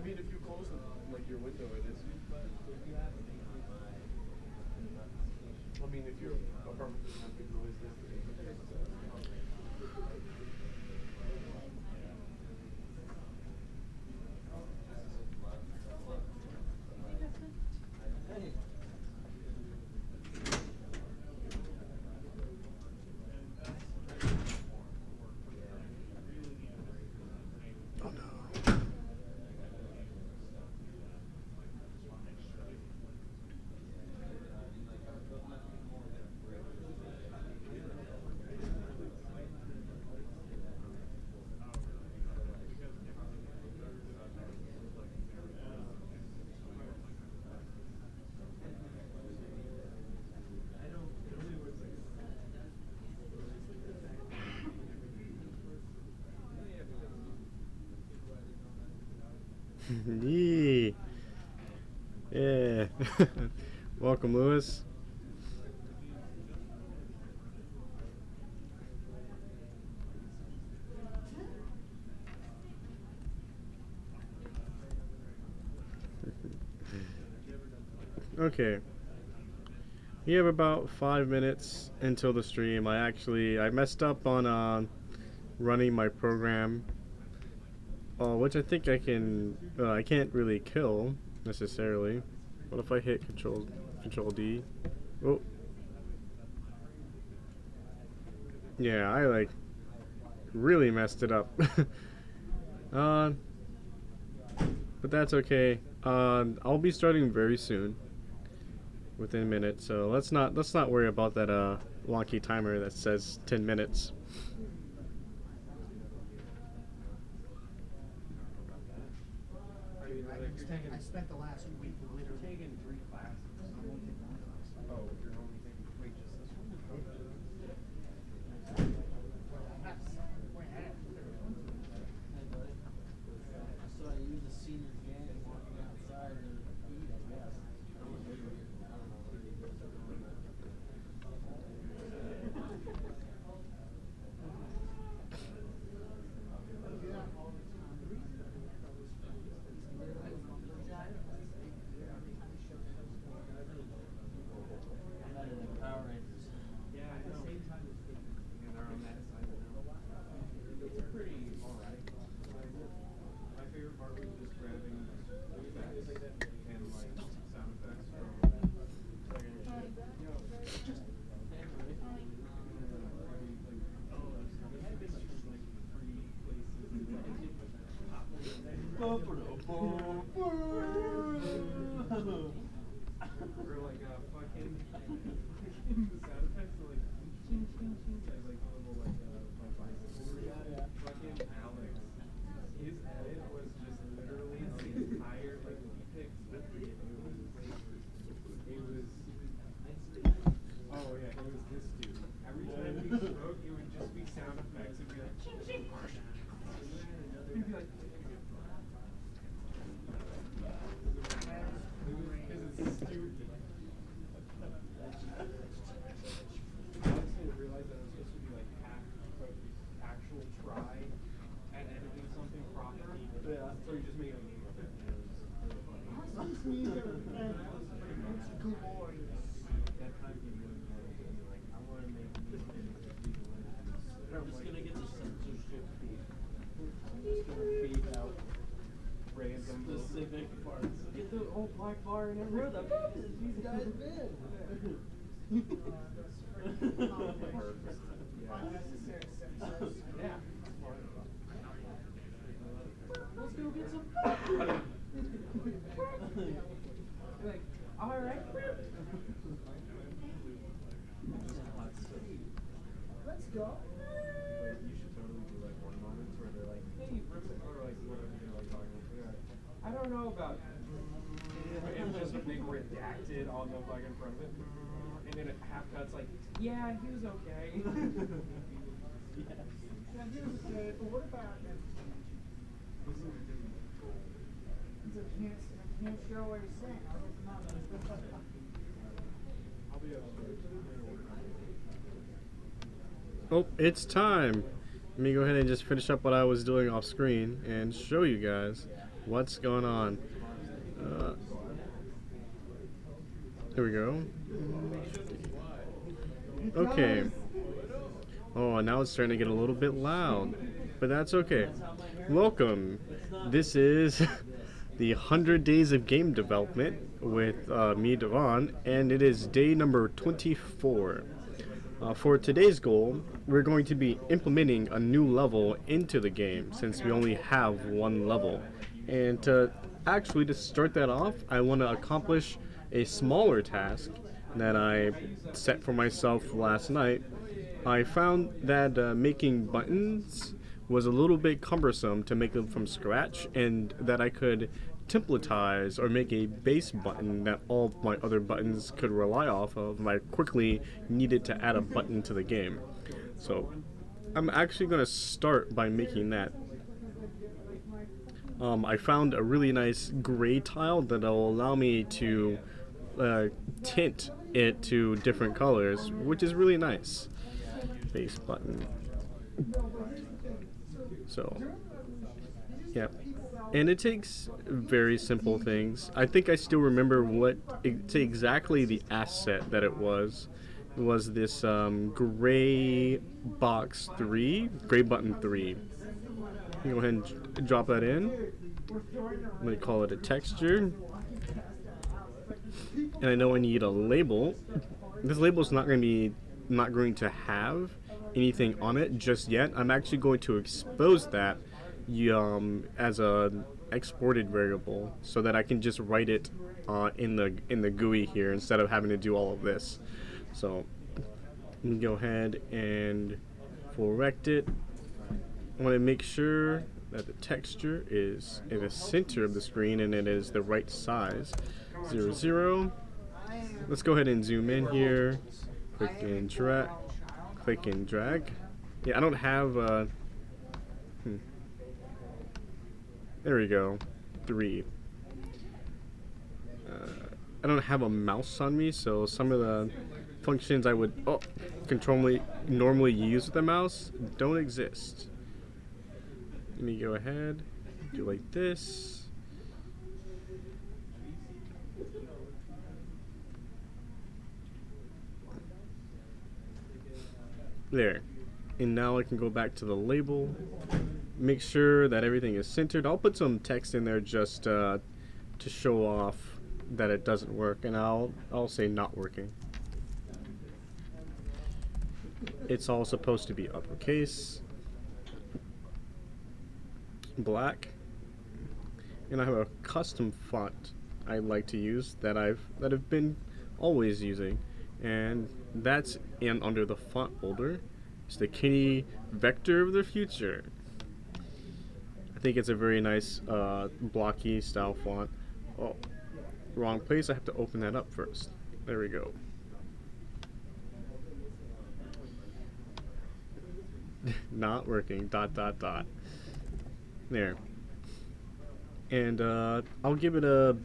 mean, if you close like your window, it is. I mean, if your apartment doesn't have big noise, then. Oh no. Yee. Yeah. Welcome, Lewis. Okay. We have about 5 minutes until the stream. I messed up on running my program, which I think I can't really kill necessarily. What if I hit Control D? Oh, yeah, I like really messed it up. uh, but that's okay. I'll be starting very soon, within a minute. So let's not worry about that wonky timer that says 10 minutes. I spent the last week literally taking 3 classes. Oh, you're only taking wait just this one? I saw you, the senior gang, walking outside to eat, I guess. I don't know what you guys are doing. I'm not in the Power Rangers. Yeah, I know. And they're on that side now. It's pretty alright. My favorite part was just grabbing effects and like sound effects from or like fucking the sound effects are like ching ching ching like little like bicycle. Fucking Alex. His edit was just literally the entire like he picked it was oh yeah, it was this dude. Every time he spoke it would just be sound effects. It'd be like ching ching. He'd be like because it's stupid. I didn't realize that it was supposed to be like actual try at editing something proper. Yeah. So he just made a meme of it. And it was really funny. That time he really wanted to be like, I want to make memes and just be the legends. I'm just gonna get the censorship beat. I'm just gonna beat out random specific parts. Get the old black bar and everything. Where the fuck is these guys been? Perfect. Yeah. Let's go get some. Like, all right. Let's go. Like, you should totally do like one moments where they're like, hey, or like whatever they're like talking about. Like, I don't know about and just a big redacted on the fucking front of it. And then it half cuts like, yeah, he was okay. Yes. Yeah, he was good, but what about him? He said, can't show what he's saying. I was not. I'll be upstairs. Oh, it's time. Let me go ahead and just finish up what I was doing off screen and show you guys What's going on? Here we go. Okay. Oh, now it's starting to get a little bit loud, but that's okay. Welcome. This is the 100 Days of Game Development with me, Devon, and it is day number 24. For today's goal, we're going to be implementing a new level into the game since we only have one level. And to start that off, I want to accomplish a smaller task that I set for myself last night. I found that making buttons was a little bit cumbersome to make them from scratch, and that I could templatize or make a base button that all of my other buttons could rely off of if I quickly needed to add a button to the game. So I'm actually going to start by making that. I found a really nice gray tile that will allow me to tint it to different colors, which is really nice. Base button. So, yeah. And it takes very simple things. I think I still remember exactly the asset that it was. It was this gray box 3, gray button 3. You go ahead and drop that in. I'm going to call it a texture. And I know I need a label. This label is not going to have anything on it just yet. I'm actually going to expose that as a exported variable so that I can just write it in the GUI here instead of having to do all of this. So let me go ahead and correct it. I want to make sure that the texture is in the center of the screen and it is the right size. 0, 0. Let's go ahead and zoom in here. Click and drag. Yeah, I don't have there we go. 3. I don't have a mouse on me, so some of the functions I would normally use with the mouse don't exist. Let me go ahead, do like this. There. And now I can go back to the label, make sure that everything is centered. I'll put some text in there just to show off that it doesn't work, and I'll say not working. It's all supposed to be uppercase, black, and I have a custom font I like to use that I've been always using, and that's under the font folder. It's the Kitty Vector of the Future. I think it's a very nice blocky style font. Oh, wrong place. I have to open that up first. There we go. Not working. ... There. And I'll give it a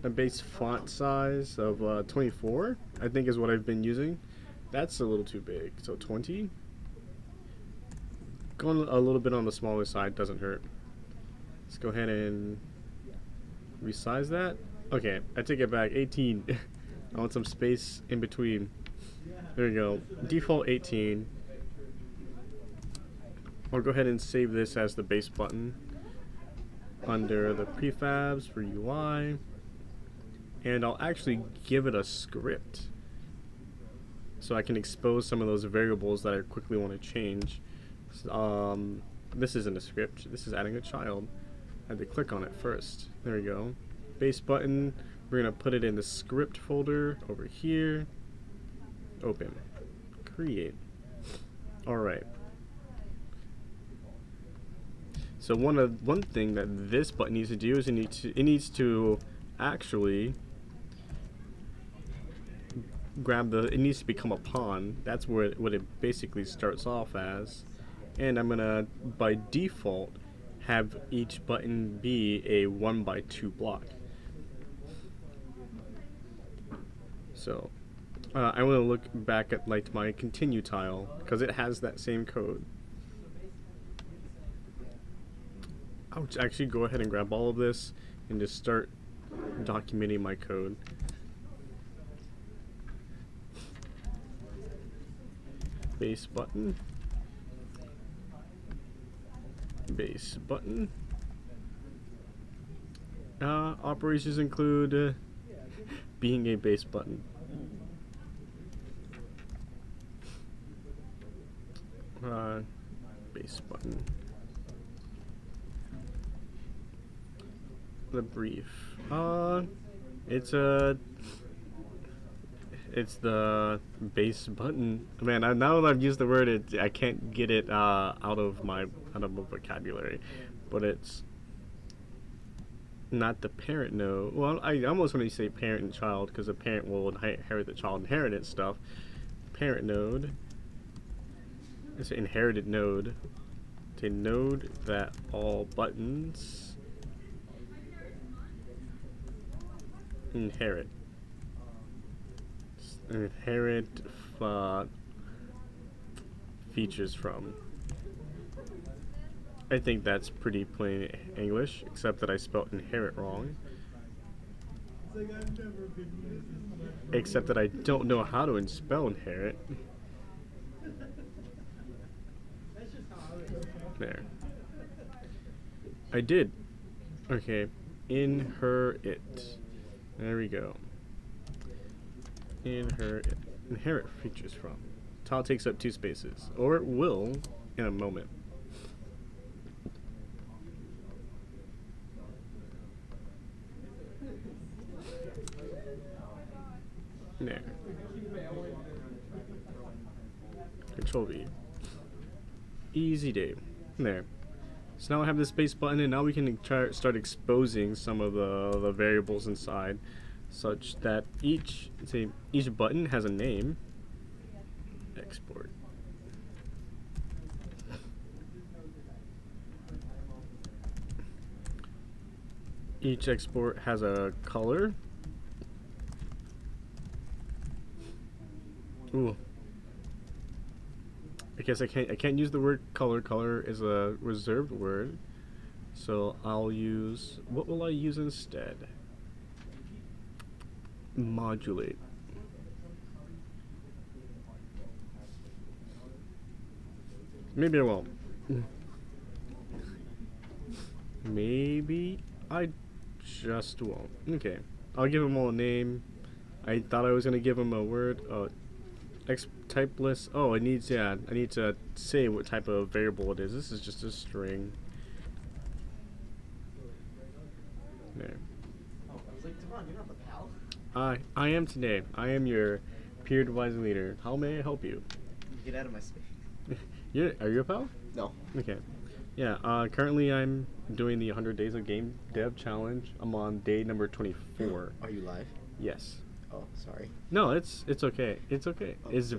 base font size of 24. I think is what I've been using. That's a little too big. So 20. Going a little bit on the smaller side doesn't hurt. Let's go ahead and resize that. Okay, I take it back. 18. I want some space in between. There we go. Default 18. I'll go ahead and save this as the base button under the prefabs for UI. And I'll actually give it a script so I can expose some of those variables that I quickly want to change. This isn't a script, this is adding a child. I had to click on it first. There we go. Base button, we're going to put it in the script folder over here. Open. Create. Alright. So one thing that this button needs to do is it needs to actually it needs to become a pawn. That's what it basically starts off as. And I'm gonna, by default, have each button be a 1x2 block. So I want to look back at like my continue tile because it has that same code. I'll actually go ahead and grab all of this and just start documenting my code. Base button. Base button. Operations include being a base button. Base button. The brief. It's the base button. Man, now that I've used the word, I can't get it out of my vocabulary. But it's not the parent node. Well, I almost want to say parent and child because the parent will inherit the child inheritance stuff. Parent node. It's an inherited node. It's a node that all buttons inherit. Inherit features from. I think that's pretty plain English, except that I spelled inherit wrong. Except that I don't know how to spell inherit. There. I did. Okay. Inherit. There we go. Inherit features from. Tile takes up 2 spaces, or it will in a moment. There. Control V. Easy day. There. So now I have this base button, and now we can start exposing some of the variables inside, such that each button has a name. Export. Each export has a color. Ooh. I guess I can't use the word color. Color is a reserved word. So I'll use, what will I use instead? Modulate. Maybe I won't. Maybe I just won't. Okay. I'll give them all a name. I thought I was gonna give them a word. X type list. Oh, it needs, yeah, I need to say what type of variable it is. This is just a string. There. Oh, I was like, Devon, you're not the pal. I am today. I am your peer advising leader. How may I help you? Get out of my space. Are you a pal? No. Okay. Yeah, currently I'm doing the 100 Days of Game Dev Challenge. I'm on day number 24. Are you live? Yes. Oh, sorry. No, it's okay. It's okay. Oh, It's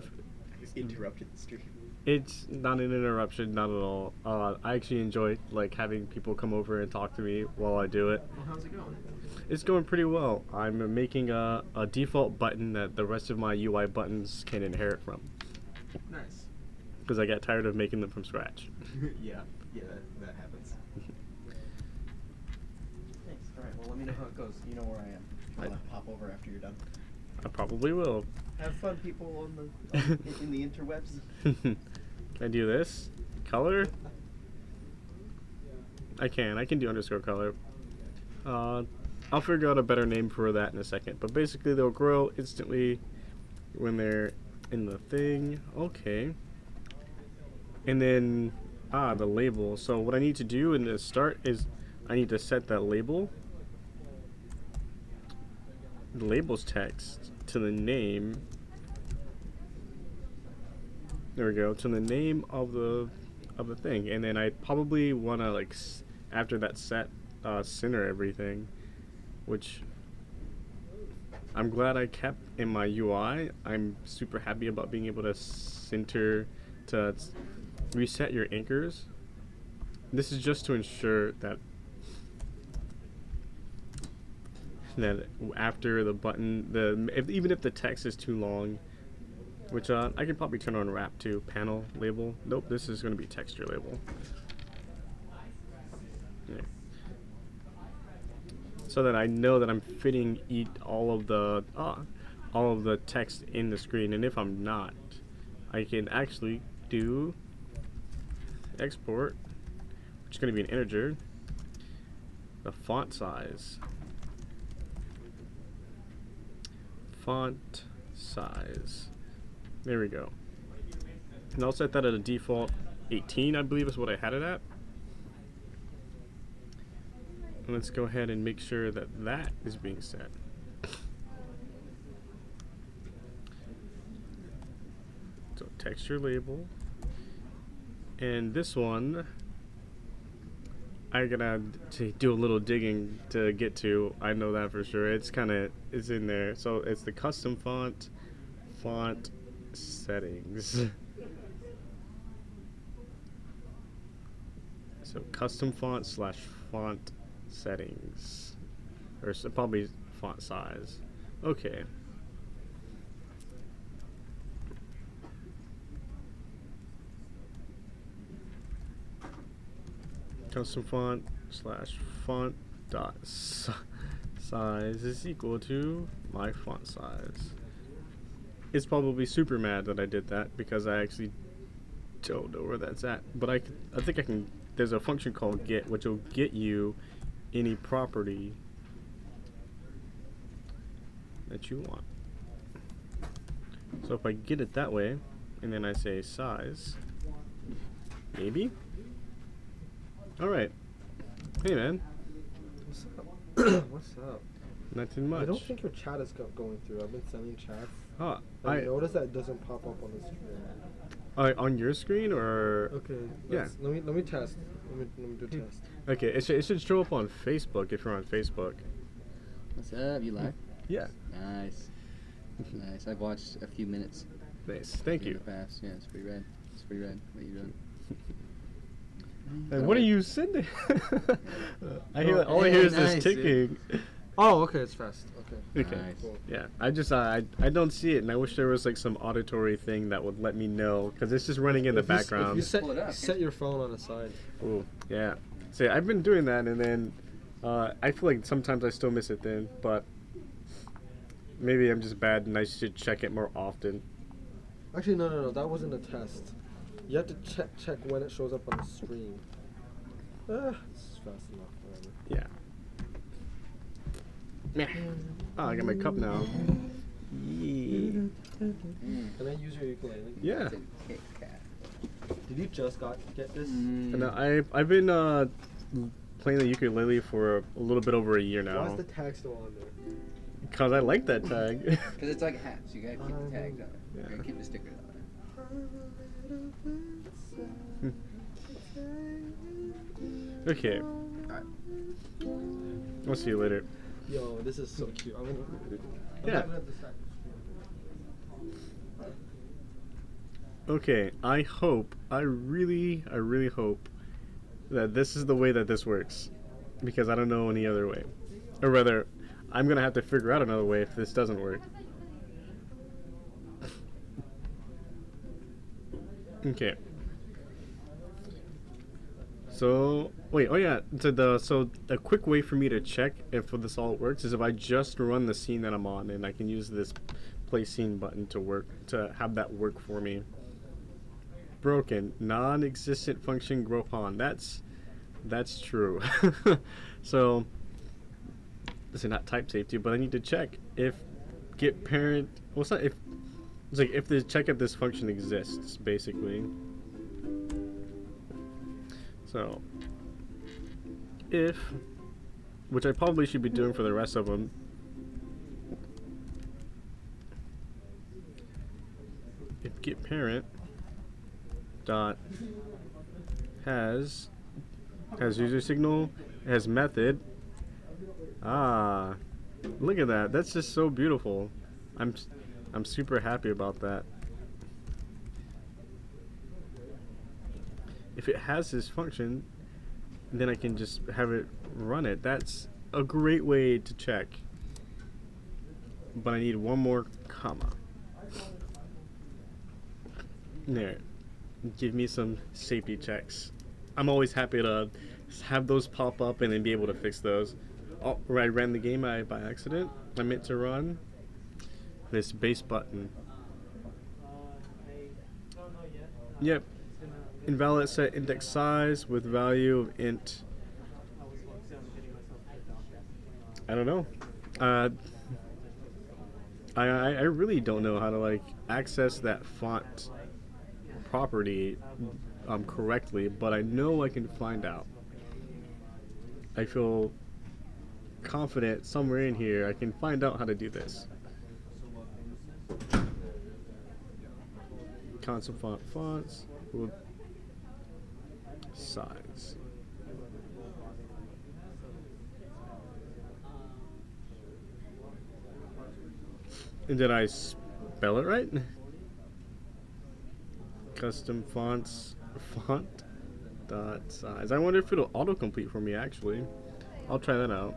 interrupted the stream. It's not an interruption, not at all. I actually enjoy like having people come over and talk to me while I do it. Well, how's it going? It's going pretty well. I'm making a default button that the rest of my UI buttons can inherit from. Nice. Because I got tired of making them from scratch. yeah, that happens. Thanks. All right. Well, let me know how it goes. You know where I am. If you want to hop over after you're done. I probably will. Have fun, people on the in the interwebs. Can I do this? Color? I can do underscore color. I'll figure out a better name for that in a second. But basically they'll grow instantly when they're in the thing. Okay. And then, the label. So what I need to do in the start is I need to set that label. The label's text to the name. There we go, to the name of the thing, and then I probably want to like after that set center everything, which I'm glad I kept in my UI. I'm super happy about being able to center to reset your anchors. This is just to ensure that after the button, even if the text is too long, which I can probably turn on wrap too. Panel label. Nope, this is going to be texture label. Yeah. so that I know that I'm fitting all of the text in the screen. And if I'm not, I can actually do export, which is going to be an integer, the font size. Font size. There we go. And I'll set that at a default 18, I believe is what I had it at. And let's go ahead and make sure that that is being set. So texture label. And this one, I'm gonna do a little digging to get to. I know that for sure. It's in there. So it's the custom font settings. So custom font / font settings, or probably font size. Okay. Custom font / font dot size is equal to my font size. It's probably super mad that I did that because I actually don't know where that's at. But I think I can. There's a function called get, which will get you any property that you want. So if I get it that way, and then I say size, maybe. All right. Hey man. What's up? What's up? Nothing much. I don't think your chat is going through. I've been sending chats. Huh. I noticed that it doesn't pop up on the screen. On your screen or? Okay. Yeah. Let me test. Let me do a test. Okay. It should show up on Facebook if you're on Facebook. What's up? You live? Yeah. Nice. Nice. I've watched a few minutes. Nice. Thank in you. the past. Yeah, it's pretty rad. It's pretty rad. What are you doing? And what are you sending? I hear all I hear is this ticking. Oh, okay. It's fast. Okay. Okay. Nice. Cool. Yeah. I don't see it, and I wish there was like some auditory thing that would let me know, because it's just running in the background. If you Pull it up. set your phone on the side. Ooh, yeah. See, I've been doing that, and then I feel like sometimes I still miss it then, but maybe I'm just bad and I should check it more often. Actually, no. That wasn't a test. You have to check when it shows up on the screen. It's fast enough. Whatever. Yeah. Yeah. Oh, I got my cup now. Yeah. Can I use your ukulele? Yeah. It's a Kit Kat. Did you just get this? And I've been playing the ukulele for a little bit over a year Why now. is the tag still on there? Because I like that tag. Because it's like hats. You gotta keep the tags on it. Yeah. You gotta keep the stickers on it. Okay. Alright. I'll see you later. Yo, this is so cute. I'm Yeah. not gonna distract you. Okay, I really hope that this is the way that this works, because I don't know any other way. Or rather, I'm gonna have to figure out another way if this doesn't work. Okay. So wait, oh yeah. So a quick way for me to check if this all works is if I just run the scene that I'm on, and I can use this play scene button to have that work for me. Broken, non-existent function Gropan. That's true. So this is not type safety, but I need to check if get parent. Well, it's not if. It's like if this function exists, basically. So if, which I probably should be doing for the rest of them. If get parent dot has user signal, has method. Ah, look at that. That's just so beautiful. I'm super happy about that. If it has this function, then I can just have it run it. That's a great way to check. But I need one more comma. There. Give me some safety checks. I'm always happy to have those pop up and then be able to fix those. Oh, I ran the game by accident. I meant to run this base button. Yep. Invalid set index size with value of int. I don't know. I really don't know how to like access that font property correctly, but I know I can find out. I feel confident somewhere in here I can find out how to do this. Console font fonts with size. And did I spell it right? Custom fonts font dot size. I wonder if it'll autocomplete for me actually. I'll try that out.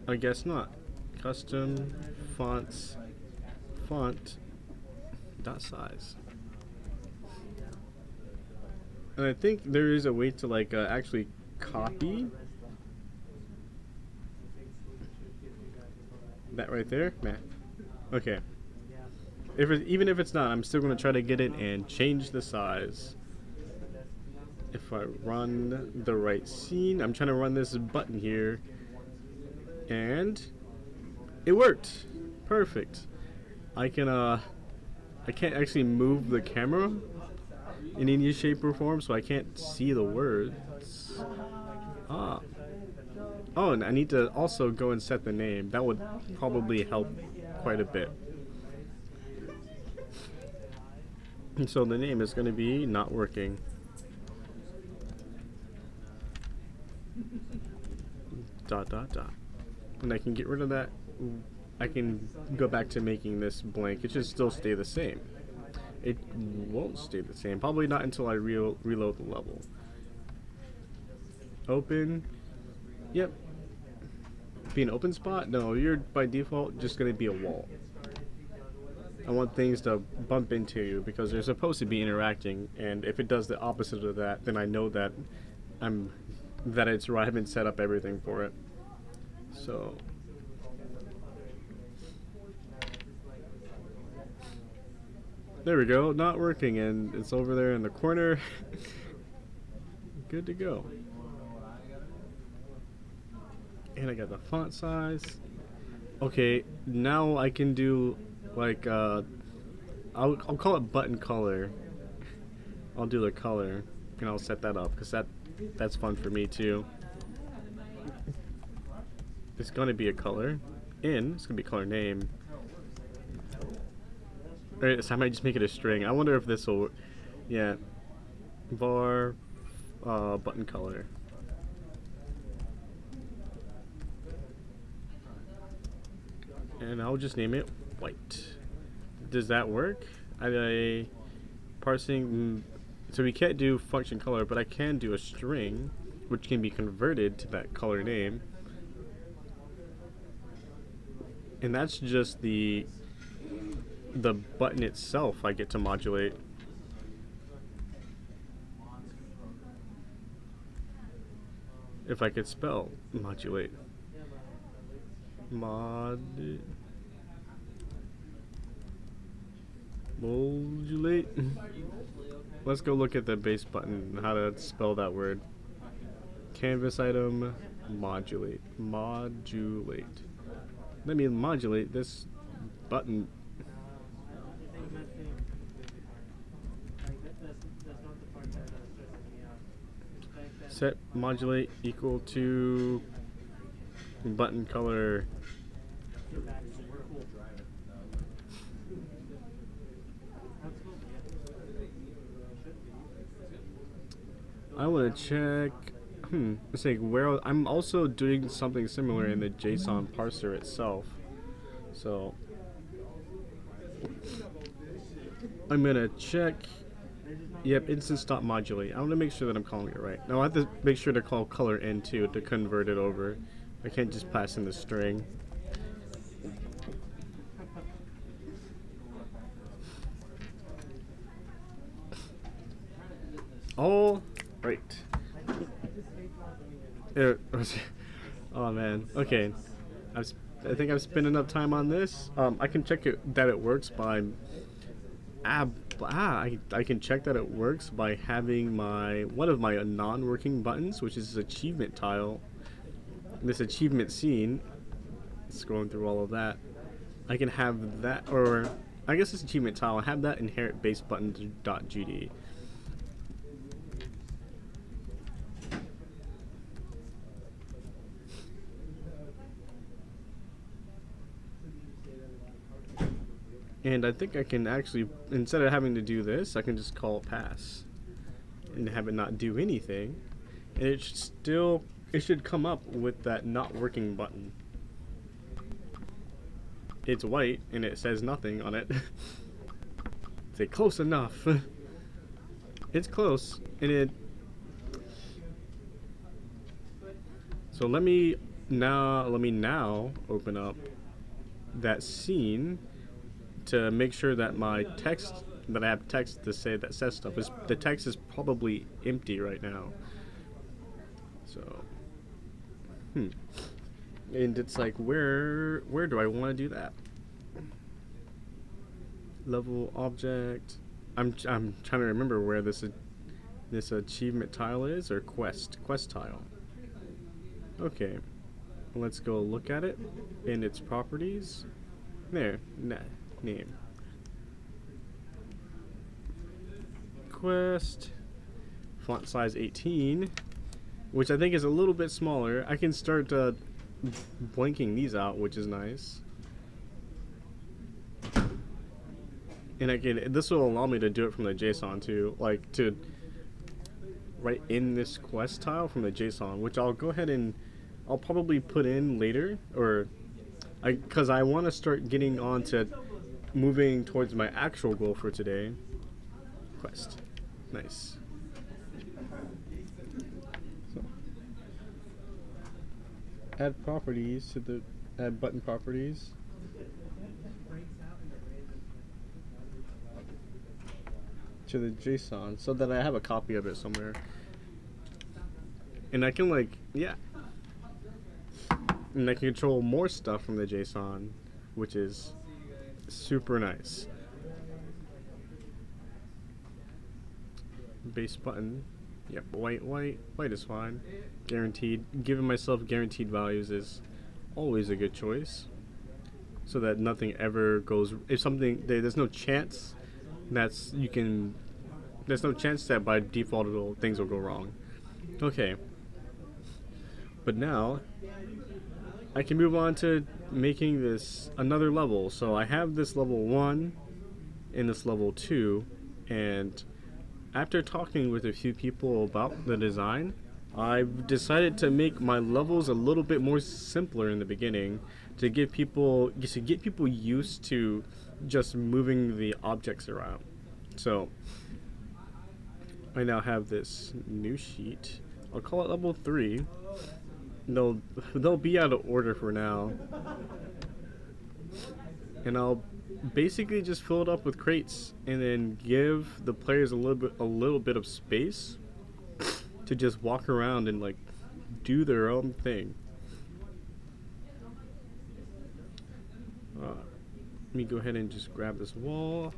I guess not. Custom fonts font dot size. And I think there is a way to like actually copy that right there. Nah. Okay. Even if it's not, I'm still gonna try to get it and change the size. If I run the right scene, I'm trying to run this button here, and it worked. Perfect. I can't actually move the camera in any shape or form, so I can't see the words. Ah. Oh, and I need to also go and set the name. That would probably help quite a bit. And so the name is going to be not working. Dot dot dot. And I can get rid of that. I can go back to making this blank. It should still stay the same. It won't stay the same. Probably not until I reload the level. Open. Yep. Be an open spot? No, you're by default just going to be a wall. I want things to bump into you because they're supposed to be interacting, and if it does the opposite of that, then I know that it's right. I haven't set up everything for it. So there we go. Not working, and it's over there in the corner. Good to go. And I got the font size. Okay, now I can do like I'll call it button color. I'll do the color and I'll set that up because that's fun for me too. It's gonna be a color it's gonna be color name. Alright, so I might just make it a string. I wonder if this will, yeah, var button color. And I'll just name it white. Does that work? Parsing, so we can't do function color, but I can do a string, which can be converted to that color name. And that's just the button itself I get to modulate. If I could spell modulate. Modulate. Let's go look at the base button, how to spell that word. Canvas item, modulate. Modulate. Let me modulate this button. Set modulate equal to button color. I want to check. It's like where I'm also doing something similar in the JSON parser itself. So I'm gonna check. Yep, instance.modulate. I want to make sure that I'm calling it right. Now I have to make sure to call color in too to convert it over. I can't just pass in the string. All right. Oh man. Okay. I think I've spent enough time on this. I can check it that it works by. I can check that it works by having one of my non-working buttons, which is this achievement tile, this achievement scene. Scrolling through all of that, I can have that, or I guess this achievement tile. I have that inherit base button .gd. And I think I can actually, instead of having to do this, I can just call it pass and have it not do anything. And it should come up with that not working button. It's white and it says nothing on it. Say close enough. It's close, and so let me now open up that scene to make sure that my text, that I have text to say that says stuff, is the text is probably empty right now. So and it's like, where do I want to do that? Level object. I'm trying to remember where this achievement tile is, or quest tile. Okay, let's go look at it in its properties. There, name. Quest, font size 18, which I think is a little bit smaller. I can start blanking these out, which is nice. And again, this will allow me to do it from the JSON too, like to write in this quest tile from the JSON, which I'll go ahead and I'll probably put in later, or because I want to start getting on to moving towards my actual goal for today. Quest, nice. So, add properties to the add button properties. To the JSON, so that I have a copy of it somewhere, and I can and I can control more stuff from the JSON, which is super nice. Base button, yep, white is fine. Guaranteed, giving myself guaranteed values is always a good choice, so that nothing ever goes. If something, there's no chance there's no chance that by default things will go wrong. Okay, but now I can move on to making this another level. So I have this level 1 and this level 2, and after talking with a few people about the design, I've decided to make my levels a little bit more simpler in the beginning to get people used to just moving the objects around. So I now have this new sheet. I'll call it level 3. They'll be out of order for now, and I'll basically just fill it up with crates and then give the players a little bit of space to just walk around and like do their own thing. Let me go ahead and just grab this wall.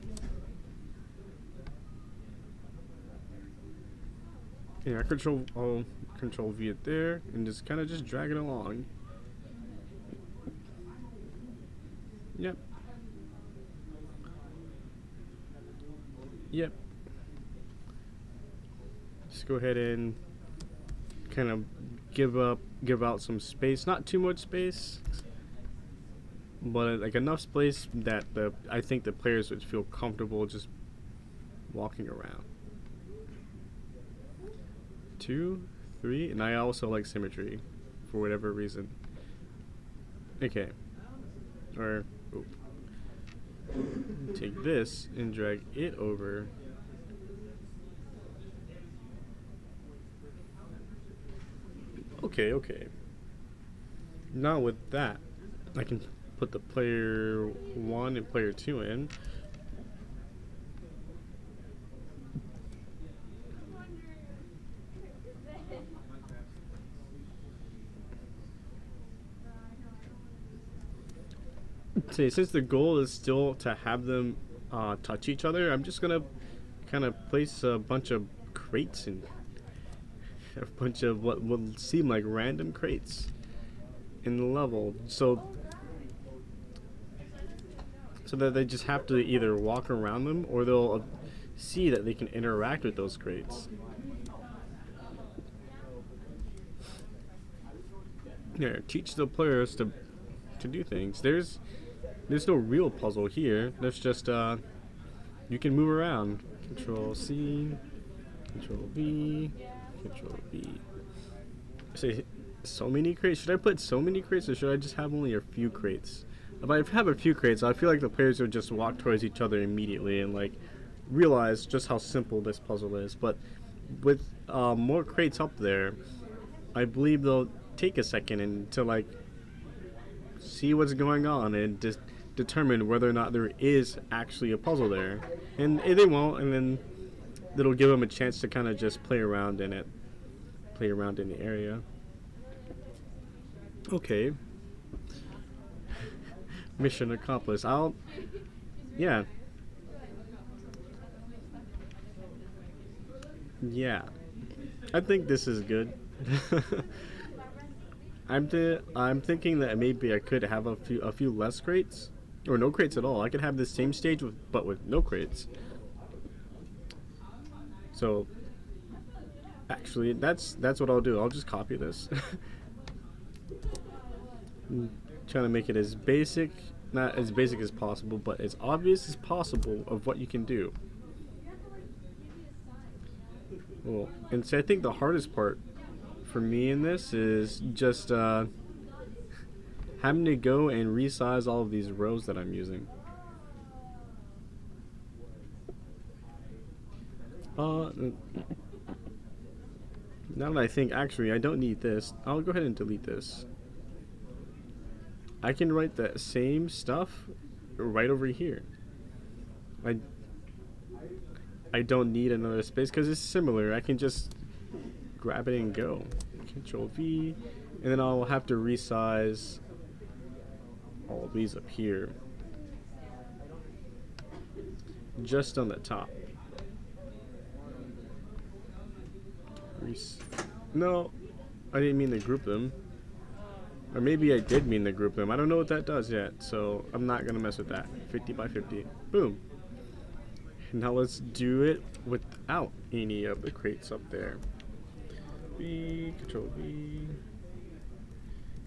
Yeah, control V it there and just kind of just drag it along. Yep. Just go ahead and kind of give out some space, not too much space, but like enough space that I think the players would feel comfortable just walking around. 2, 3, and I also like symmetry for whatever reason. Okay, or take this and drag it over. Okay. Now with that, I can put the player 1 and player 2 in. say since the goal is still to have them touch each other, I'm just gonna kind of place a bunch of crates and a bunch of what will seem like random crates in the level, so that they just have to either walk around them or they'll see that they can interact with those crates. Yeah, teach the players to do things. There's no real puzzle here. There's just you can move around. Control C, Control V, Control V. Say so many crates. Should I put so many crates or should I just have only a few crates? If I have a few crates, I feel like the players would just walk towards each other immediately and like realize just how simple this puzzle is. But with more crates up there, I believe they'll take a second and to like see what's going on and just determine whether or not there is actually a puzzle there. And they won't, and then it'll give them a chance to kind of just play around in it, play around in the area. Okay. Mission accomplished. Yeah. Yeah. I think this is good. I'm thinking that maybe I could have a few less crates, or no crates at all. I could have the same stage but with no crates. So actually, that's what I'll do. I'll just copy this. Trying to make it as basic, not as basic as possible, but as obvious as possible of what you can do. Well, and so I think the hardest part for me in this is just having to go and resize all of these rows that I'm using. Now that I think, actually, I don't need this. I'll go ahead and delete this. I can write that same stuff right over here. I don't need another space because it's similar. I can just grab it and go. Control V, and then I'll have to resize all of these up here. Just on the top. No, I didn't mean to group them. Or maybe I did mean to group them. I don't know what that does yet, so I'm not gonna mess with that. 50 by 50. Boom. Now let's do it without any of the crates up there. V, Control V,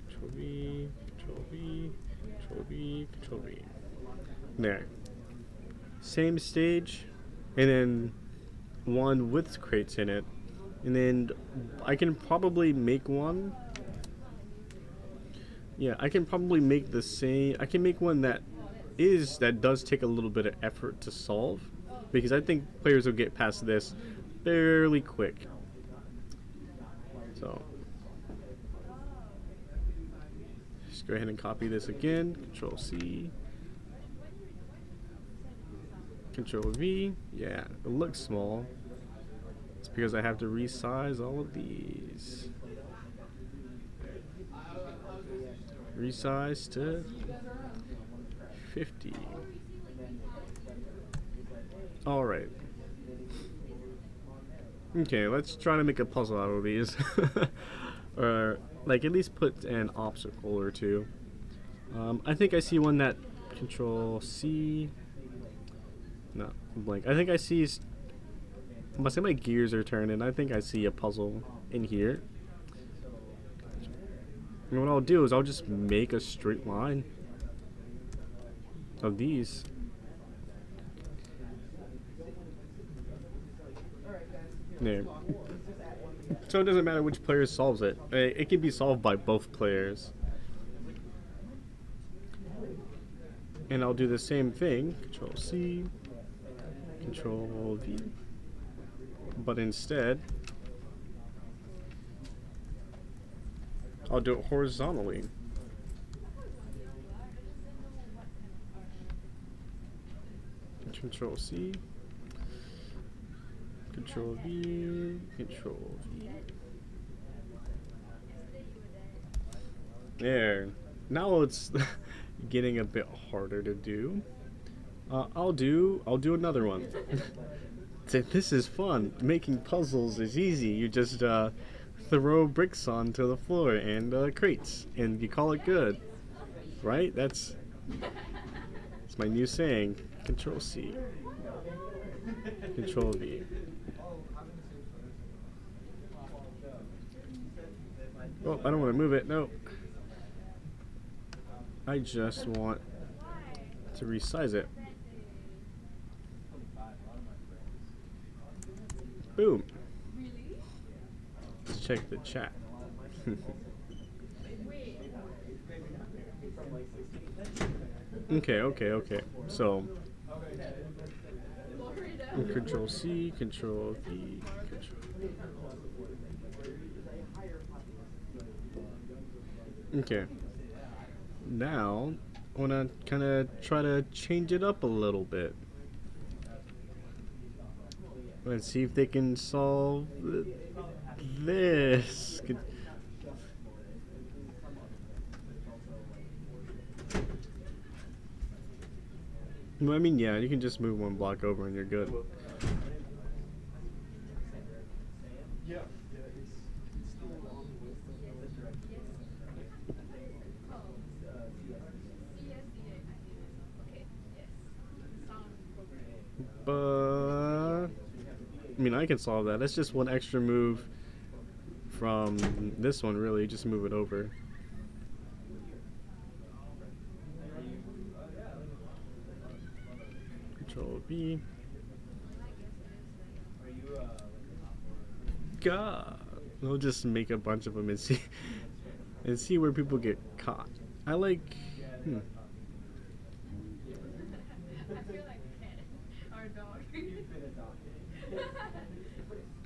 Control V, Control V, Control V, Control V. There. Same stage, and then one with crates in it. And then I can probably make one. Yeah, I can probably make the same. I can make one that does take a little bit of effort to solve, because I think players will get past this fairly quick. So just go ahead and copy this again. Control C, Control V. Yeah, it looks small. It's because I have to resize all of these. Resize to 50. All right. Okay, let's try to make a puzzle out of these. Or, like, at least put an obstacle or two. I think I see one that Control C. No, blank. I think I see. Must say my gears are turning. I think I see a puzzle in here. And what I'll do is I'll just make a straight line of these. There. So it doesn't matter which player solves it. It can be solved by both players. And I'll do the same thing. Control C, Control V. But instead, I'll do it horizontally. Control C, Control V, Control V. There. Now it's getting a bit harder to do. I'll do another one. This is fun. Making puzzles is easy. You just throw bricks onto the floor and crates, and you call it good, right? That's my new saying. Control C, Control V. Oh, I don't want to move it. No. I just want to resize it. Boom. Let's check the chat. Okay. So, Control C, Control V, Okay. Now, I want to kind of try to change it up a little bit. Let's see if they can solve this. Well, I mean, yeah, you can just move one block over and you're good. But I mean, I can solve that. That's just one extra move from this one, really. Just move it over. Control B. God, we'll just make a bunch of them and see where people get caught. I like.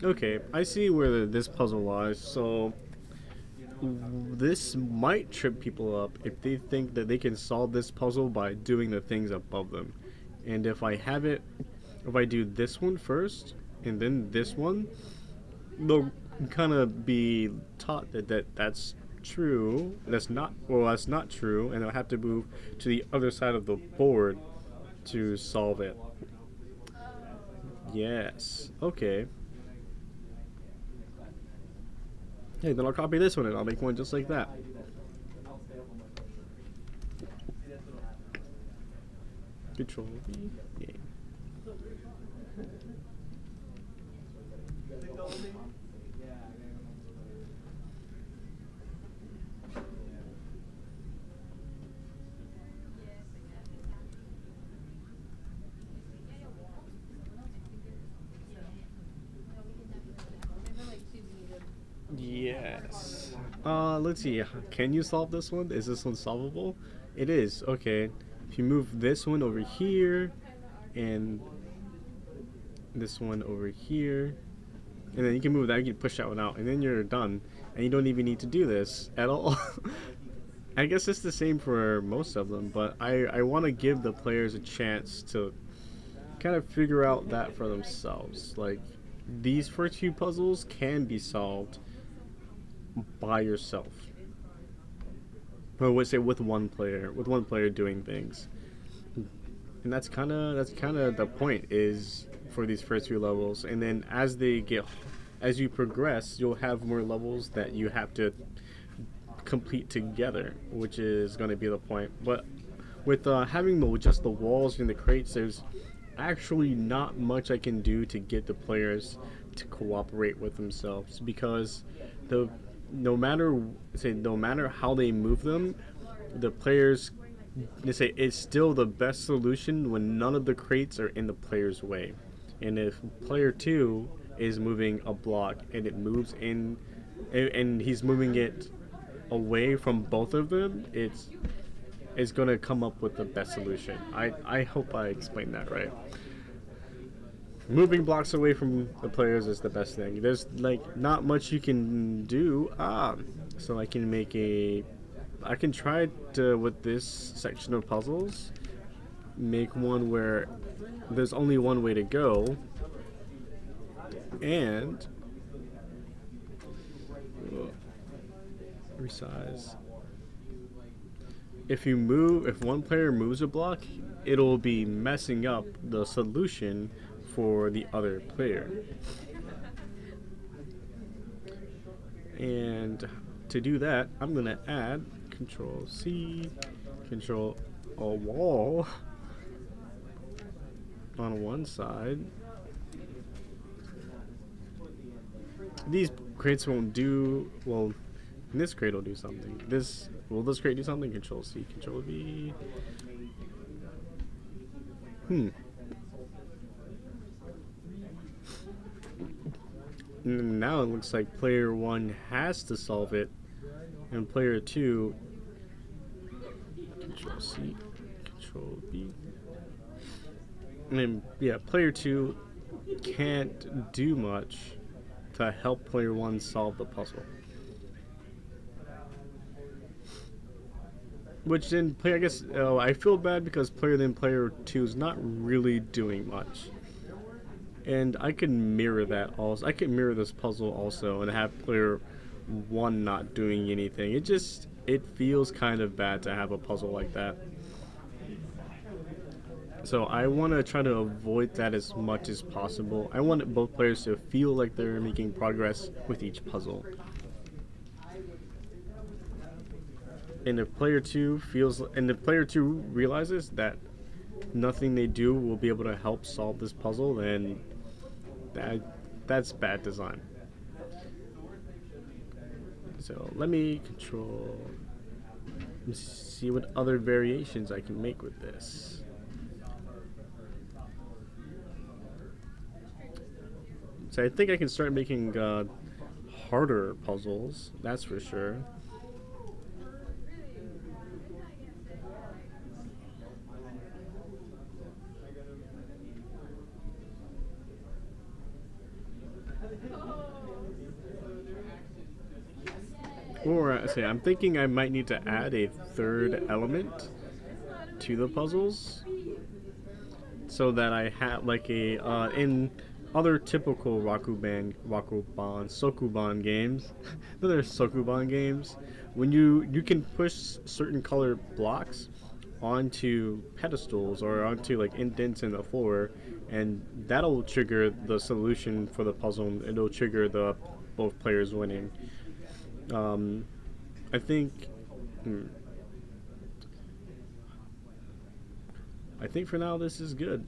Okay, I see where this puzzle lies. So this might trip people up if they think that they can solve this puzzle by doing the things above them. And if I do this one first and then this one, they'll kind of be taught that's true. That's not true, and they'll have to move to the other side of the board to solve it. Yes. Okay. Hey, then I'll copy this one and I'll make one just like that. Control V. Yeah. Yes. Let's see. Can you solve this one? Is this one solvable? It is. Okay. If you move this one over here and this one over here, and then you can move that, you can push that one out, and then you're done. And you don't even need to do this at all. I guess it's the same for most of them, but I want to give the players a chance to kind of figure out that for themselves. Like, these first few puzzles can be solved by yourself. Or would say with one player doing things. And that's kind of the point is for these first few levels. And then as you progress, you'll have more levels that you have to complete together, which is going to be the point. But with having just the walls and the crates, there's actually not much I can do to get the players to cooperate with themselves, because no matter how they move them, the players, they say it's still the best solution when none of the crates are in the player's way. And if player 2 is moving a block and it moves in, and he's moving it away from both of them, it's going to come up with the best solution. I hope I explained that right. Moving blocks away from the players is the best thing. There's like not much you can do. So I can try to, with this section of puzzles, make one where there's only one way to go, and resize. if one player moves a block, it'll be messing up the solution for the other player. And to do that, I'm gonna add Control C, control a wall on one side. These crates won't do well. This crate will do something. This crate do something? Control C, Control V. Now it looks like player 1 has to solve it, and player 2. Control C, Control V. And yeah, player 2 can't do much to help player 1 solve the puzzle. Which then I guess I feel bad because player 2 is not really doing much. And I can mirror that also. I can mirror this puzzle also and have player 1 not doing anything. It feels kind of bad to have a puzzle like that. So I want to try to avoid that as much as possible. I want both players to feel like they're making progress with each puzzle. And if player 2 realizes that nothing they do will be able to help solve this puzzle, then that's bad design. So let me see what other variations I can make with this. So I think I can start making harder puzzles, that's for sure. Or say I'm thinking I might need to add a third element to the puzzles, so that I have like a in other typical Sokuban games. Other Sokuban games, when you can push certain color blocks onto pedestals or onto like indents in the floor, and that'll trigger the solution for the puzzle. And it'll trigger the both players winning. I think. I think for now this is good.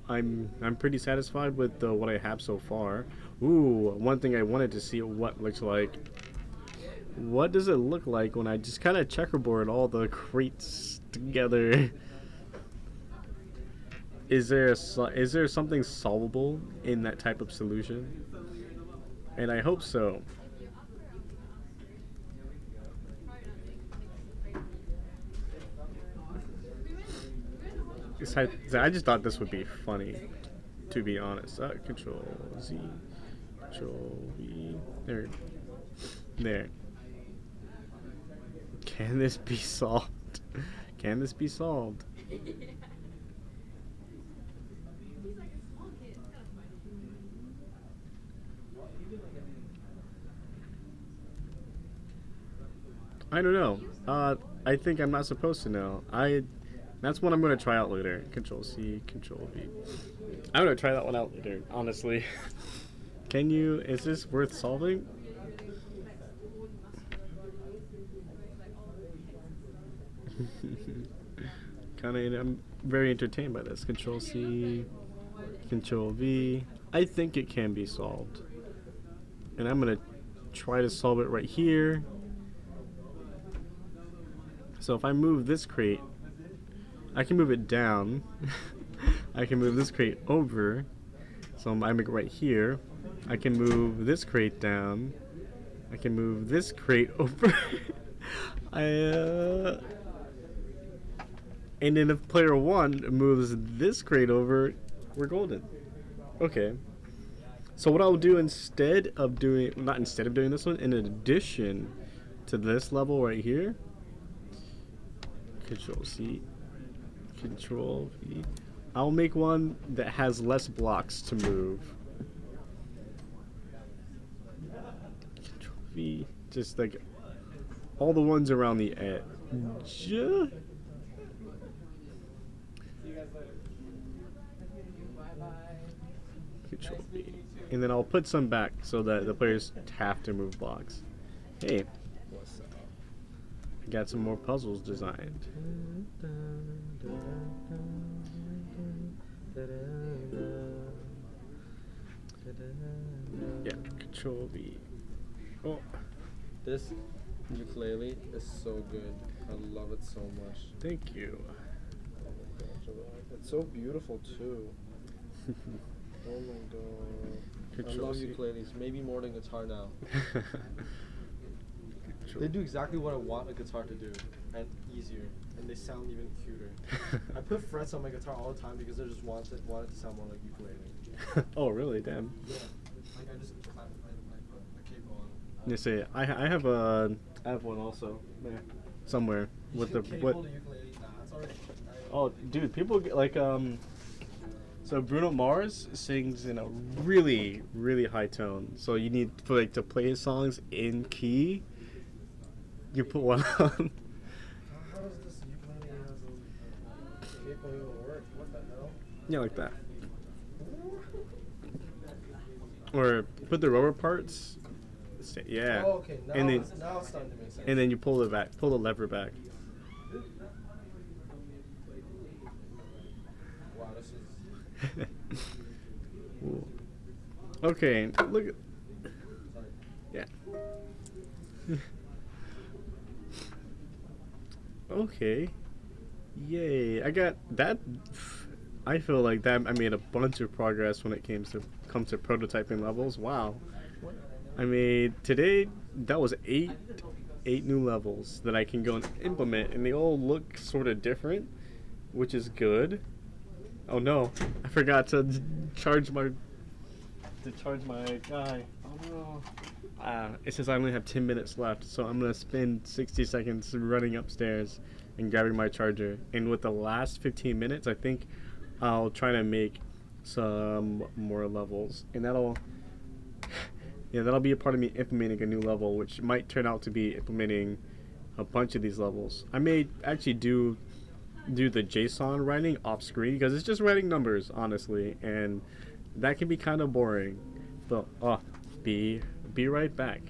I'm pretty satisfied with what I have so far. Ooh, one thing I wanted to see what it looks like. What does it look like when I just kind of checkerboard all the crates together? Is there something solvable in that type of solution? And I hope so. I just thought this would be funny, to be honest. Control Z, Control V. There. Can this be solved? Can this be solved? I don't know. I think I'm not supposed to know. That's one I'm going to try out later. Control C, Control V. I'm going to try that one out later, honestly. Is this worth solving? I'm very entertained by this. Control C, Control V. I think it can be solved. And I'm going to try to solve it right here. So if I move this crate, I can move it down. I can move this crate over. So I make it right here. I can move this crate down. I can move this crate over. And then if player 1 moves this crate over, we're golden. Okay. So what I'll do not instead of doing this one, in addition to this level right here, Control C, Control V. I'll make one that has less blocks to move. Control V, just like all the ones around the edge. Ju- See you guys later. Bye bye. Control Nice B. meeting you too. And then I'll put some back so that the players have to move blocks. Hey, What's up? I got some more puzzles designed. Yeah, Control V. Oh, This ukulele is so good. I love it so much. thank you. Oh my gosh, it's so beautiful too. Oh my god. I Control love C. ukuleles, maybe more than guitar now. Control- They do exactly what I want a guitar to do, and easier, and they sound even cuter. I put frets on my guitar all the time because I just want it to sound more like ukulele. Oh, really? Damn. Yeah, like I just clap, I put a cable on. You say I have one also there somewhere with the cable what? to ukulele. Nah, it's already. Oh, dude, people get like So Bruno Mars sings in a really, really high tone. So you need for like to play his songs in key. You put one on. How does this ukulele has a cable even work? What the hell? Yeah, like that. Or put the rubber parts. Yeah. Oh, okay. Now, And then now it's starting to make sense. and then you pull it back, pull the lever back. Wow, this is. Ooh. Okay, look at. Sorry. Yeah. Okay. Yay! I got that. I feel like that I made a bunch of progress when it comes to prototyping levels. Wow. I made today that was eight new levels that I can go and implement, and they all look sort of different, which is good. Oh no, I forgot to charge my guy. Oh no. It says I only have 10 minutes left, so I'm gonna spend 60 seconds running upstairs and grabbing my charger. And with the last 15 minutes, I think I'll try to make some more levels, and that'll be a part of me implementing a new level, which might turn out to be implementing a bunch of these levels. I may actually do the JSON writing off screen because it's just writing numbers, honestly, and that can be kind of boring. But be right back.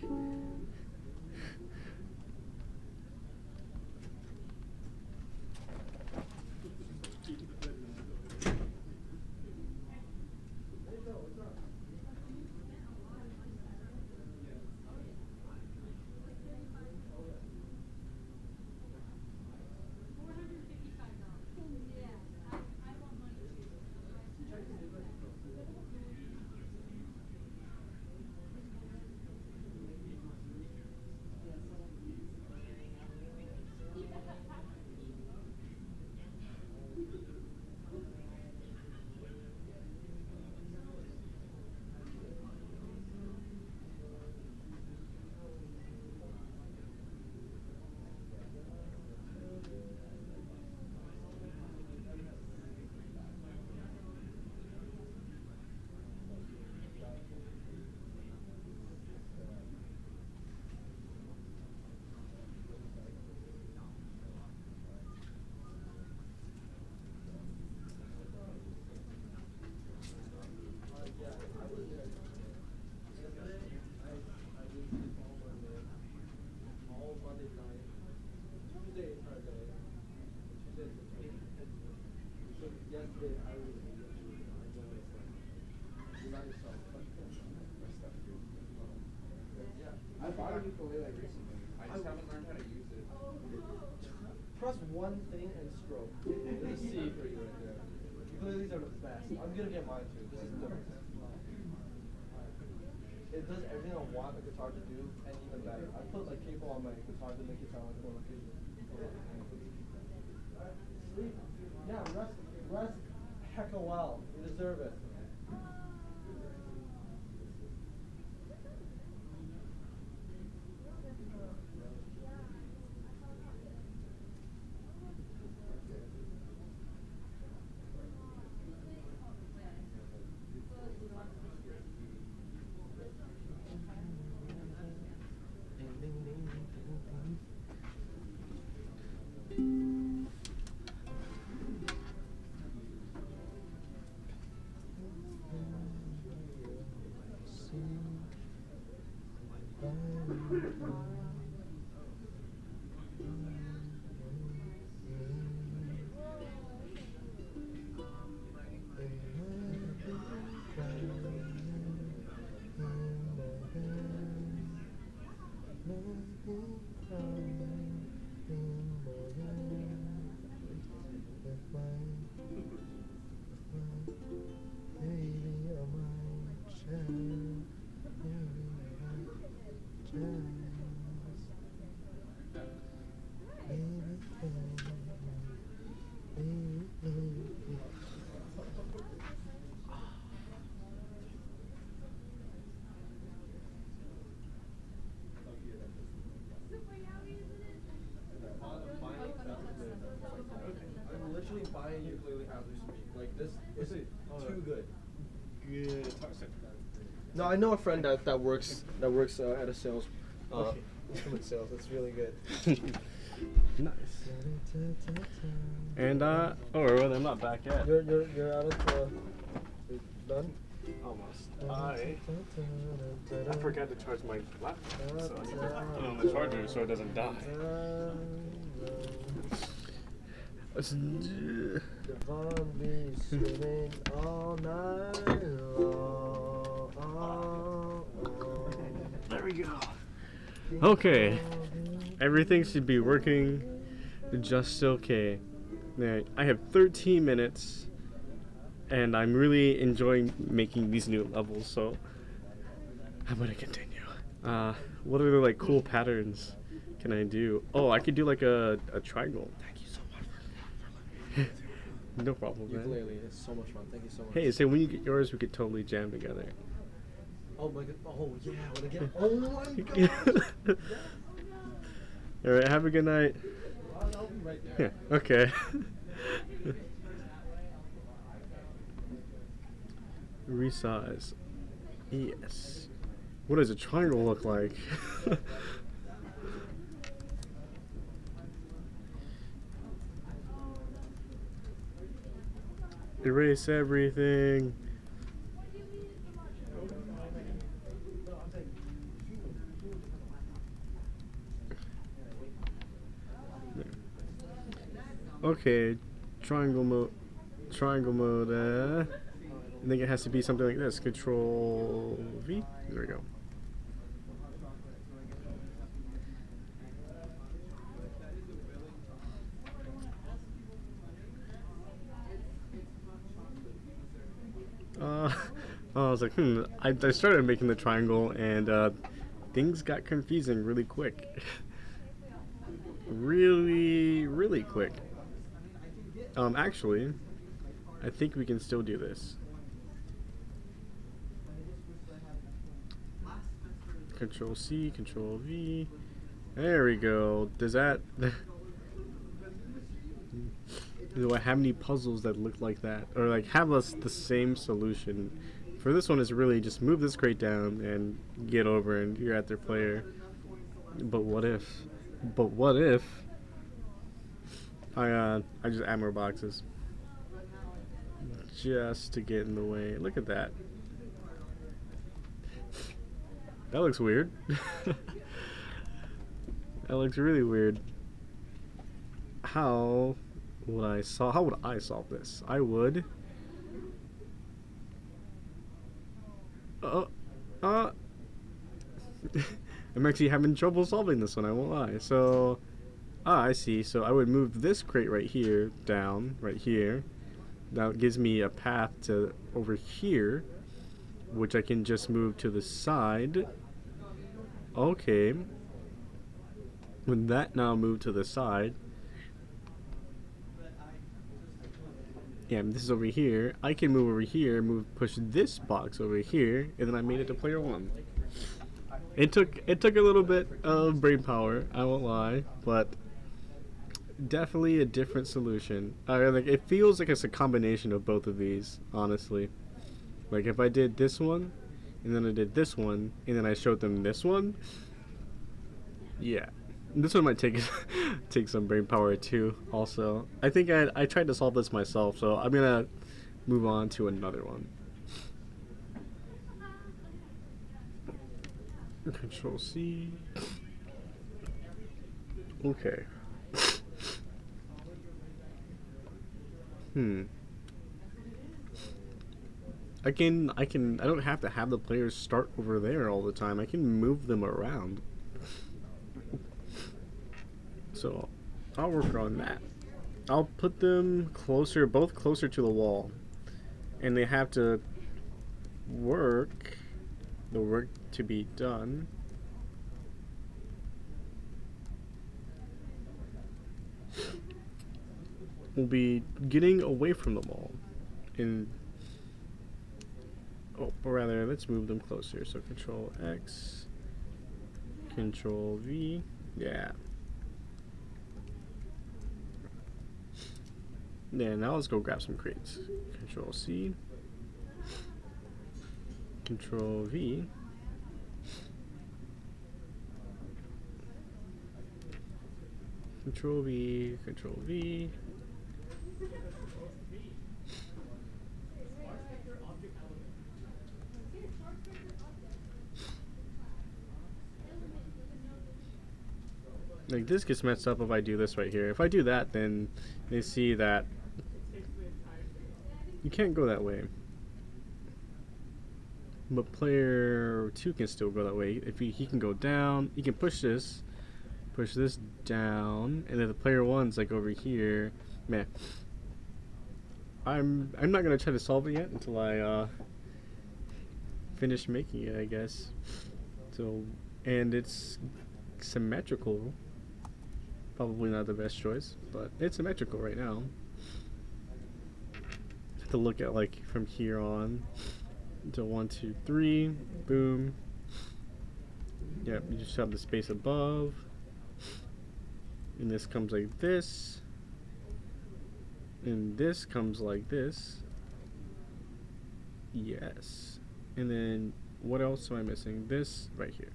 I bought a ukulele recently. I just haven't learned how to use it. Press one thing and stroke. There's a C for you right there. Ukuleles are the best. I'm gonna get mine too. This is the best. It does everything I want a guitar to do and even better. I put like cable on my guitar to make it sound like one of his. Sleep. Yeah, rest hecka well. You deserve it. It's too good. Good. No, I know a friend that works at a sales instrument sales. It's really good. Nice. And oh, well, I'm not back yet. You're out of you're done. Almost. I forgot to charge my laptop, so I need to put it on the charger so it doesn't die. Devon be swimming all night long. There we go. Okay, everything should be working just okay. Now, I have 13 minutes, and I'm really enjoying making these new levels. So, I'm gonna continue. What other like cool patterns can I do? Oh, I could do like a triangle. Thank you so much. No problem, man. Ukulele, it's so much fun. Thank you so much. Hey, so when you get yours, we could totally jam together. Oh my god. Oh yeah, when I get it. Oh my god. All right, have a good night. I'll be right there. Yeah, okay. Resize. Yes. What does a triangle look like? Erase everything. Okay, triangle mode. Triangle mode. I think it has to be something like this. Control V. There we go. I was like, I started making the triangle and things got confusing really quick. Really quick. Actually, I think we can still do this. Control C, Control V. There we go. Does that... Do I have any puzzles that look like that? Or like have us the same solution? For this one is really just move this crate down and get over and you're at their player. But what if? But what if I just add more boxes just to get in the way? Look at that. That looks weird. That looks really weird. How would I solve this? I would I'm actually having trouble solving this one, I won't lie. So I see. So I would move this crate right here down, right here. That gives me a path to over here, which I can just move to the side. Okay. When that now moved to the side, yeah, this is over here. I can move over here, push this box over here, and then I made it to player one. It took a little bit of brain power, I won't lie, but definitely a different solution. Like it feels like it's a combination of both of these, honestly. Like if I did this one, and then I did this one, and then I showed them this one, yeah. This one might take take some brain power too. Also, I think I tried to solve this myself, so I'm gonna move on to another one. Control C. Okay. I don't have to have the players start over there all the time. I can move them around. So I'll work on that. I'll put them closer, both closer to the wall, and they have to work the work to be done. We'll be getting away from the wall, and or rather, let's move them closer. So Control X, Control V, yeah. Yeah, now let's go grab some crates. Control C. Control V. Control V. Control V. Like, this gets messed up if I do this right here. If I do that, then they see that you can't go that way. But player 2 can still go that way. If he can go down, he can push this down, and then the player 1's like over here. Man, I'm not gonna try to solve it yet until I finish making it, I guess. So, and it's symmetrical. Probably not the best choice, but it's symmetrical right now. Have to look at like from here on to 1, 2, 3, boom. Yep, you just have the space above, and this comes like this, and this comes like this. Yes, and then what else am I missing? This right here.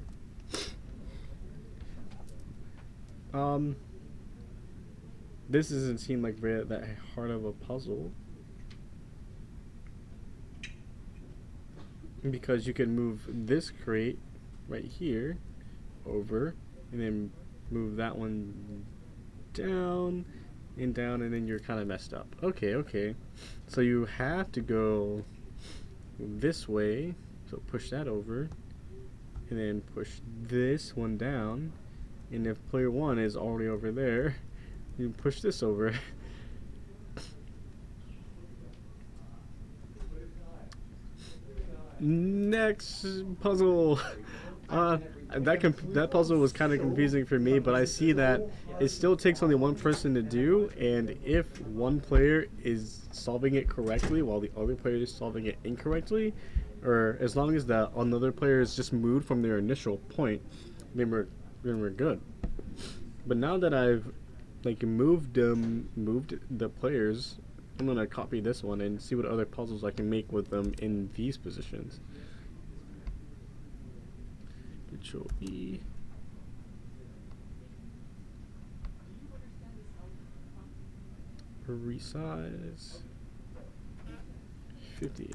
This doesn't seem like that hard of a puzzle, because you can move this crate right here over, and then move that one down and down, and then you're kind of messed up. Okay. So you have to go this way, so push that over, and then push this one down, and if player 1 is already over there, you push this over. Next puzzle. That puzzle was kind of confusing for me, but I see that it still takes only one person to do, and if one player is solving it correctly while the other player is solving it incorrectly, or as long as the another player is just moved from their initial point, then we're good. But now that I've like moved the players, I'm gonna copy this one and see what other puzzles I can make with them in these positions. Control E. Resize 50.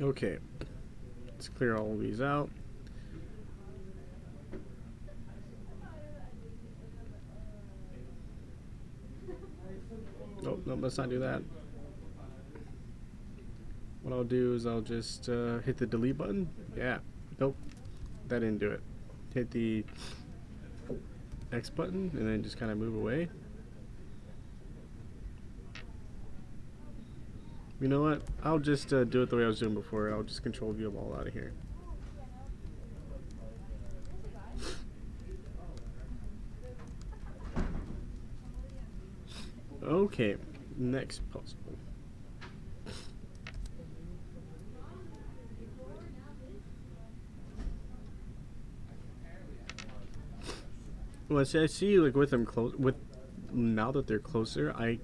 Okay, let's clear all of these out. Oh, no, let's not do that. What I'll do is I'll just hit the delete button. Yeah, nope, that didn't do it. Hit the X button and then just kind of move away. You know what? I'll just do it the way I was doing before. I'll just control view them all out of here. Okay, next puzzle. Well, I see, like with them now that they're closer, I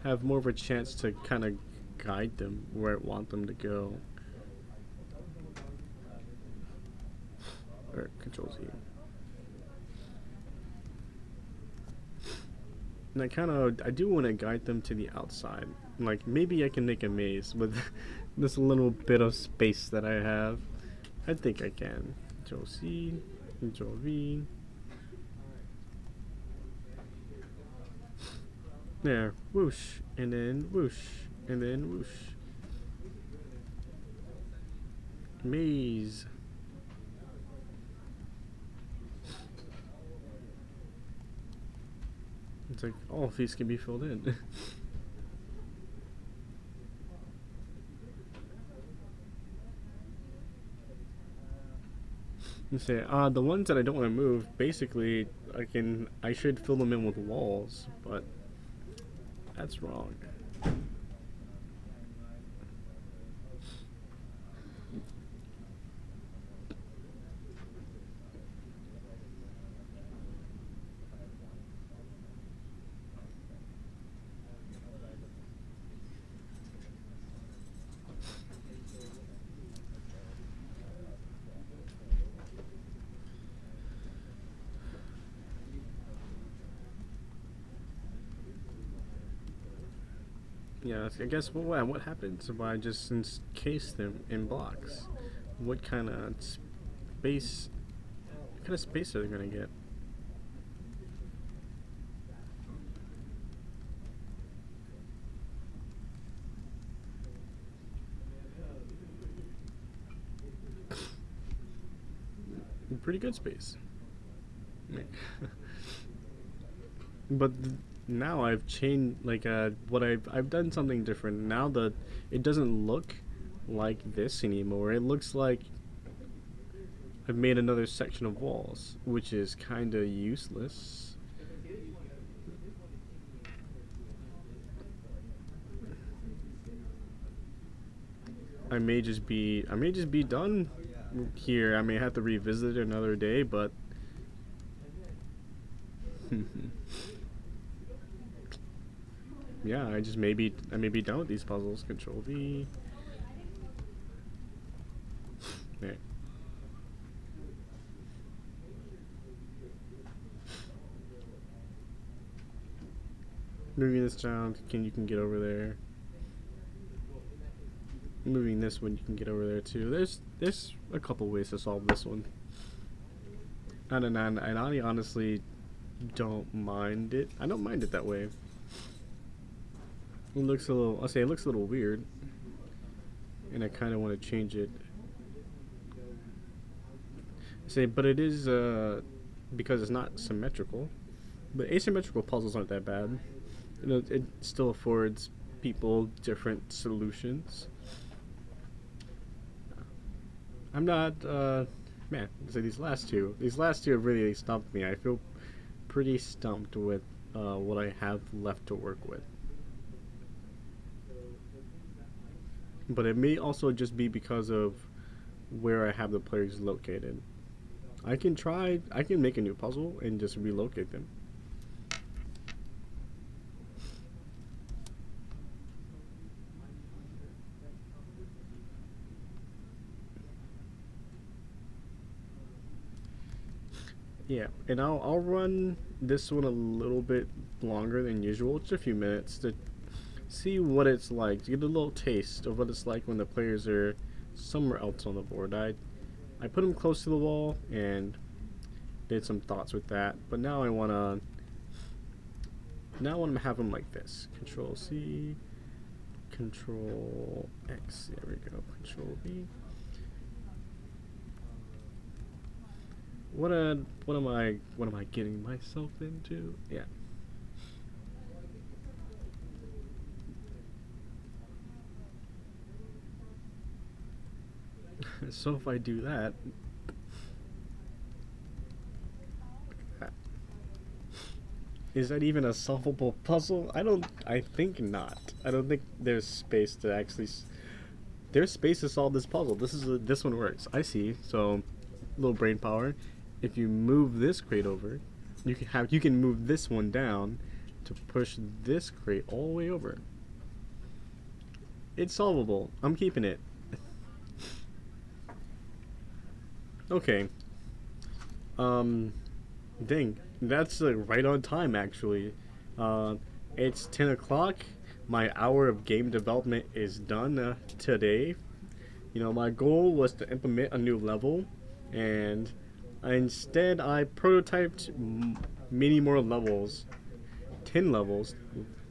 have more of a chance to kind of guide them where I want them to go. Or Control Z. And I do want to guide them to the outside. Like, maybe I can make a maze with this little bit of space that I have. I think I can. Control C, Control V. There, whoosh, and then whoosh, and then whoosh. Maze. It's like all of these can be filled in. You say, the ones that I don't want to move, basically, I should fill them in with walls, but that's wrong. Yeah, I guess what happens if I just encase them in blocks? What kind of space? What kind of space are they gonna get? Pretty good space. But now I've changed, like, what I've done something different. Now that it doesn't look like this anymore. It looks like I've made another section of walls, which is kind of useless. I may just be done here. I may have to revisit it another day, but yeah, I may be done with these puzzles. Control V. There. Moving this down, you can get over there. Moving this one, you can get over there too. There's a couple ways to solve this one. And I honestly don't mind it. I don't mind it that way. It looks a little, I'll say it looks a little weird. And I kind of want to change it. But it is, because it's not symmetrical. But asymmetrical puzzles aren't that bad. You know, it still affords people different solutions. I'm not, man, so these last two have really stumped me. I feel pretty stumped with what I have left to work with. But it may also just be because of where I have the players located. I can make a new puzzle and just relocate them. Yeah, and I'll run this one a little bit longer than usual, just a few minutes, to see what it's like, to get a little taste of what it's like when the players are somewhere else on the board. I put them close to the wall and did some thoughts with that, but now I want to have them like this. Control C, Control X. There we go. Control V. What am I getting myself into? Yeah. So if I do that, is that even a solvable puzzle? I think not. I don't think there's space to actually. There's space to solve this puzzle. This one works. I see. So, little brain power. If you move this crate over, you can move this one down to push this crate all the way over. It's solvable. I'm keeping it. Okay. Dang, that's right on time actually. It's 10 o'clock. My hour of game development is done today. You know, my goal was to implement a new level, and instead I prototyped many more levels. 10 levels.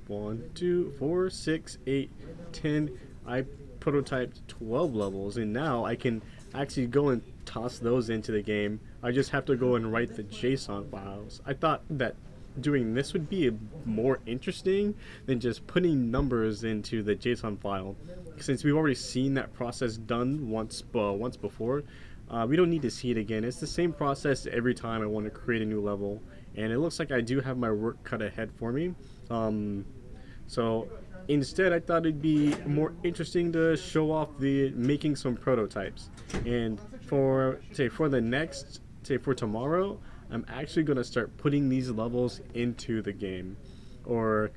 1, 2, 4, 6, 8, 10. I prototyped 12 levels, and now I can actually go and toss those into the game. I just have to go and write the JSON files. I thought that doing this would be more interesting than just putting numbers into the JSON file. Since we've already seen that process done once before, we don't need to see it again. It's the same process every time I want to create a new level, and it looks like I do have my work cut ahead for me. So instead, I thought it'd be more interesting to show off making some prototypes. And for tomorrow, I'm actually gonna start putting these levels into the game, or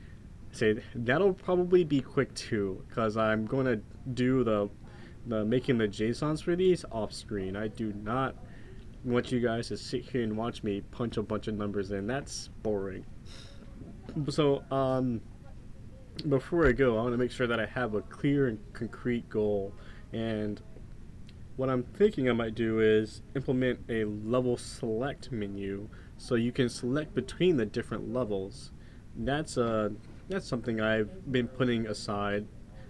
that'll probably be quick too, because I'm gonna do the making the JSONs for these off screen. I do not want you guys to sit here and watch me punch a bunch of numbers in. That's boring. So before I go, I want to make sure that I have a clear and concrete goal. And what I'm thinking I might do is implement a level select menu so you can select between the different levels. That's that's something I've been putting aside.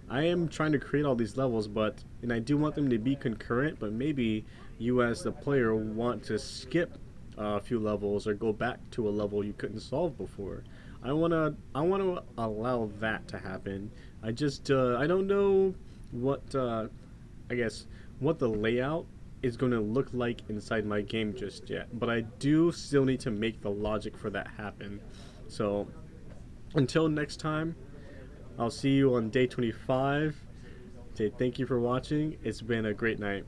I am trying to create all these levels, but and I do want them to be concurrent, but maybe you as the player want to skip a few levels or go back to a level you couldn't solve before. I wanna allow that to happen. I don't know what I guess what the layout is going to look like inside my game just yet, but I do still need to make the logic for that happen. So until next time, I'll see you on day 25. Say thank you for watching. It's been a great night.